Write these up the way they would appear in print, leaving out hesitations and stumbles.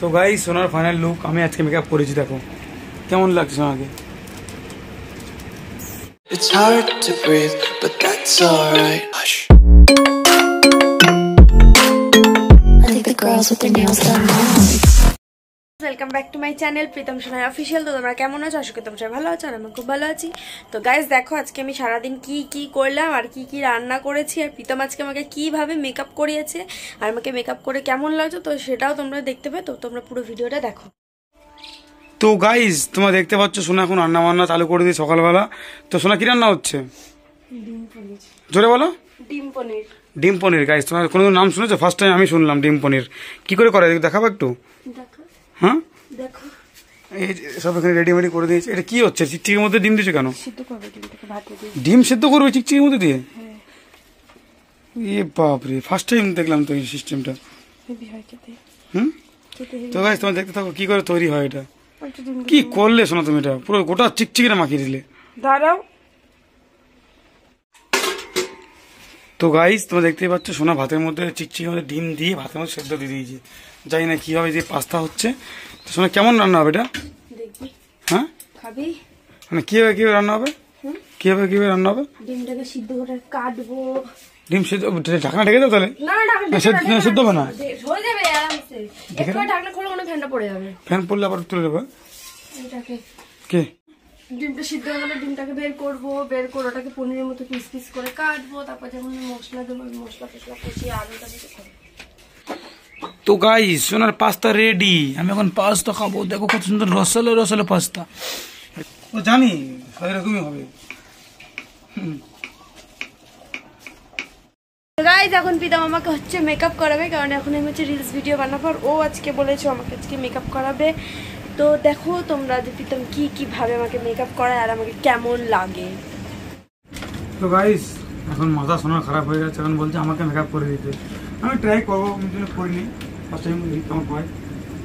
তো গাইস সোনার final look আমি আজকে মেকআপ করেছি, দেখো কেমন লাগছে সোনাকে। It's hard to breathe, but that's alright. Hush. I think the girls with their nails done now. Welcome back to my channel Pritam Sonai official. তো তোমরা কেমন আছো? আশা করি তোমরা সবাই ভালো আছো, আর আমি খুব ভালো আছি। তো গাইস দেখো আজকে আমি সারাদিন কি করলাম আর কি রান্না করেছি, আর প্রীতম আজকে আমাকে কিভাবে মেকআপ করিয়েছে আর আমাকে মেকআপ করে কেমন লাগছে, তো সেটাও তোমরা দেখতে পাবে। তো তোমরা পুরো ভিডিওটা দেখো। তো গাইস তোমরা দেখতে পাচ্ছ সোনা এখন রান্না বান্না চালু করে দিয়ে সকালবেলা। তো সোনা কি রান্না হচ্ছে? ডিম পনির। জোরে বলো। ডিম পনির। ডিম পনির। গাইস তোমার কোনো নাম শুনেছো? ফার্স্ট টাইম আমি শুনলাম ডিম পনির। কি করে করে দেখাবো একটু? দেখো। হ্যাঁ দেখো এই সব এখানে রেডিমেডি করে দিয়েছে। এটা কি হচ্ছে? চিকচিকের মধ্যে ডিম দিয়েছো কেন? সিদ্ধ করবে ডিমটাকে ভাতে দিয়ে। ডিম সিদ্ধ করবে চিকচিকের মধ্যে দিয়ে? হ্যাঁ। এ বাপরে, ফার্স্ট টাইম দেখলাম তো এই সিস্টেমটা। হেভি হয় খেতে। হুম। খেতে হেভি। তো গাইস তোমরা দেখতে থাকো কি করে তৈরি হয় এটা। কি করলে শোনা তুমি? এটা পুরো গোটা চিকচিকিটা মাখিয়ে দিলে। দাঁড়াও। তো গাইস তোমরা দেখতেই পাচ্ছ সোনা ভাতের মধ্যে চিকচিকের মধ্যে ডিম দিয়ে ভাতের মধ্যে সেদ্ধ দিয়ে দিয়েছে। জানি না কিভাবে যে পাস্তা হচ্ছে। তো সোনা কেমন রান্না হবে এটা? দেখবি। হ্যাঁ খাবি? মানে কিভাবে রান্না হবে? কিভাবে রান্না হবে? ডিমটাকে সিদ্ধ করে কাটবো। ডিম সিদ্ধ ঢাকনা ঢেকে দাও তাহলে। না সিদ্ধ হবে না? হয়ে যাবে আরামসে। একবার ঢাকনা খুলে কোনো ফ্যানটা পড়ে যাবে। ফ্যান পড়লে আবার তুলে দেবো। এটাকে কে? ডিমটা সিদ্ধ হয়ে গেলে ডিমটাকে বের করবো, বের করে ওটাকে পনিরের মতো পিস পিস করে কাটবো, তারপর যেমন মশলা দেবো মশলা ফসলা কষিয়ে আলুটা দিতে হবে। তো গাইস সোনার পাস্তা রেডি। আমি এখন পাস্তা খাবো। দেখো কত সুন্দর রসালো পাস্তা। ও জানি এরকমই হবে। গাইস এখন প্রীতম আমাকে হচ্ছে মেকআপ করাবে, কারণ এখন আমি হচ্ছে রিলস ভিডিও বানাবো, আর ও আজকে বলেছে আমাকে আজকে মেকআপ করাবে। তো দেখো তোমরা যে প্রীতম কিভাবে আমাকে মেকআপ করায় আর আমাকে কেমন লাগে। তো গাইস এখন মাথা সোনার খারাপ হয়ে গেছে, এখন বলছে আমাকে মেকআপ করে দিতে। আমি ট্রাই করবো, আমি জন্য করিনি। ফার্স্ট টাইম কেমন হয়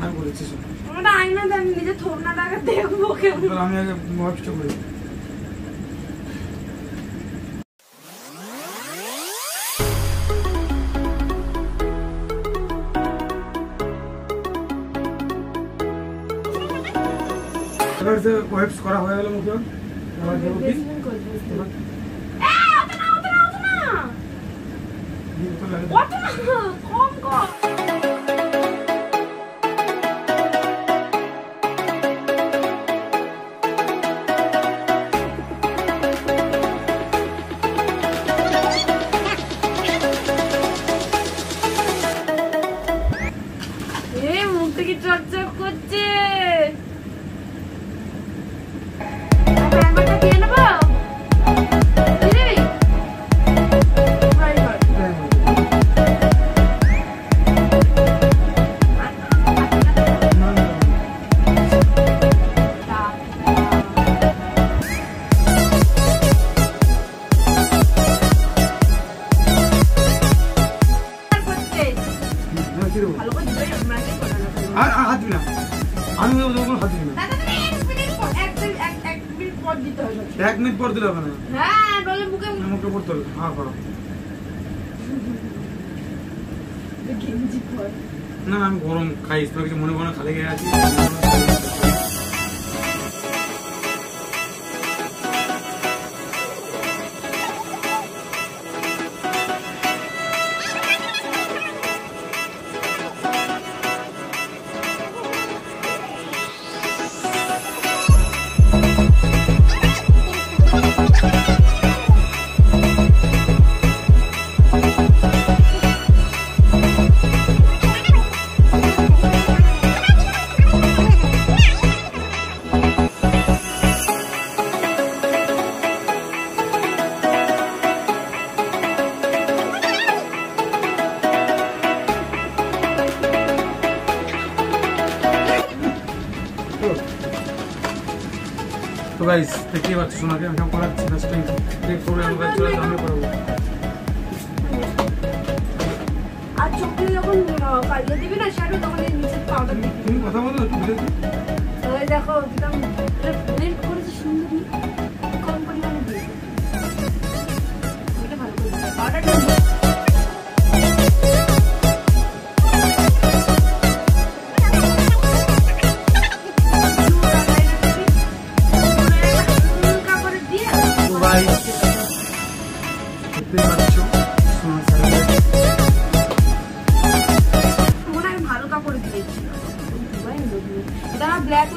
আমি বলেছি। আমরা আয়না দেন নিজে থোড়নাটাকে দেখবো কেমন। আমি আগে মোবাইলটা করি। এবার যে ওয়েবস করা হয়ে গেল মুখে, এবার দেবো কি? মুখটা কি চকচক করছে। এক মিনিট পর দিলে হবে না? হ্যাঁ বলে মুখে পড়তে হবে। হ্যাঁ করো। না আমি গরম খাই, তোমার কিছু মনে করো খালি গিয়ে আছি। তো গাইস দেখতেই পাচ্ছ সোনাকে আমি করাচ্ছি ফার্স্ট টাইম। আমি করাবো। আর চোখে যখন কালিয়ে দিবি না সেটা তখন নিচে পাউডার দিবি। তুমি কথা বলো একটু বুঝে। তাহলে দেখো একদম ব্লেন্ড করেছি সুন্দর কম পরিমাণে দিয়ে এটা ভালো করে পাউডারটা।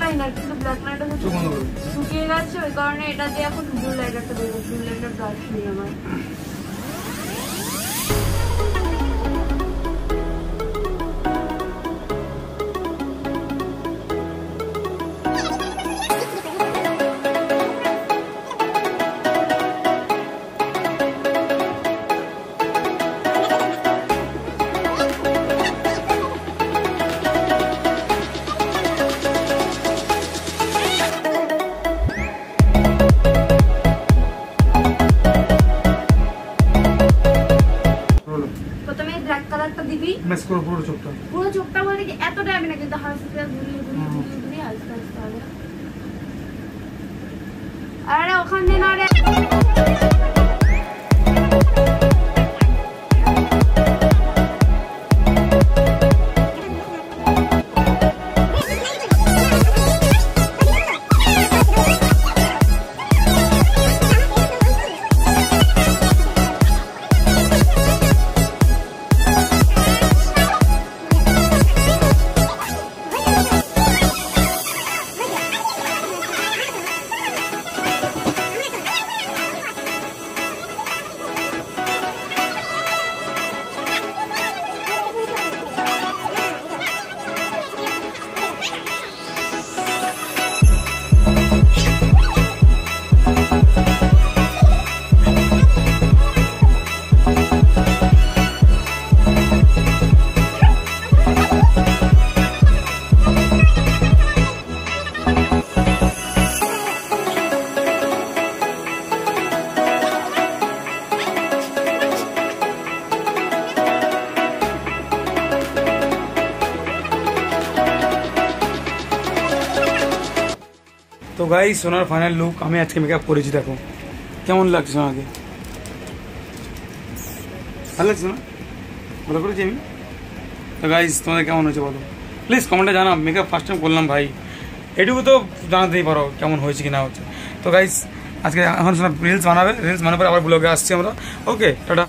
লাইনার, কিন্তু ব্ল্যাক লাইনার চোখ বন্ধ করো। শুকিয়ে গেছে, ওই কারণে এটা দিয়ে এখন ব্লু লাইনারটা দেবো। ব্লু লাইনার ব্রাশ নেই আমার। প্রথমে ব্ল্যাক কালারটা দিবি, ম্যাচ করো পুরো চোখটা। পুরো চোখটা বলে কি এত টাইম না, কিন্তু হালকা ঘুরিয়ে আস্তে আস্তে হবে। আরে ওখানে না রে। তো গাইস সোনার ফাইনাল লুক আমি আজকে মেকআপ করেছি, দেখো কেমন লাগছে সোনাকে? ভালো লাগছে না? ভালো করেছি আমি? তো গাইস তোমাদের কেমন হয়েছে বলো প্লিজ কমেন্টে জানাও। মেকআপ ফার্স্ট টাইম করলাম ভাই, এটুকু তো জানাতেই পারো কেমন হয়েছে কি না হচ্ছে। তো গাইস আজকে এখন সোনা রিলস বানাবে, রিলস বানাবার পরে আবার ব্লগে আসছি আমরা। ওকে টাটা।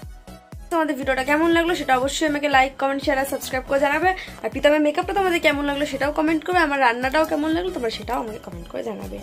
তোমাদের ভিডিওটা কেমন লাগলো সেটা অবশ্যই আমাকে লাইক, কমেন্ট, শেয়ার আর সাবস্ক্রাইব করে জানাবে। আর প্রীতমের মেকআপটা তোমাদের কেমন লাগলো সেটাও কমেন্ট করবে। আমার রান্নাটাও কেমন লাগলো তোমরা সেটাও আমাকে কমেন্ট করে জানাবে।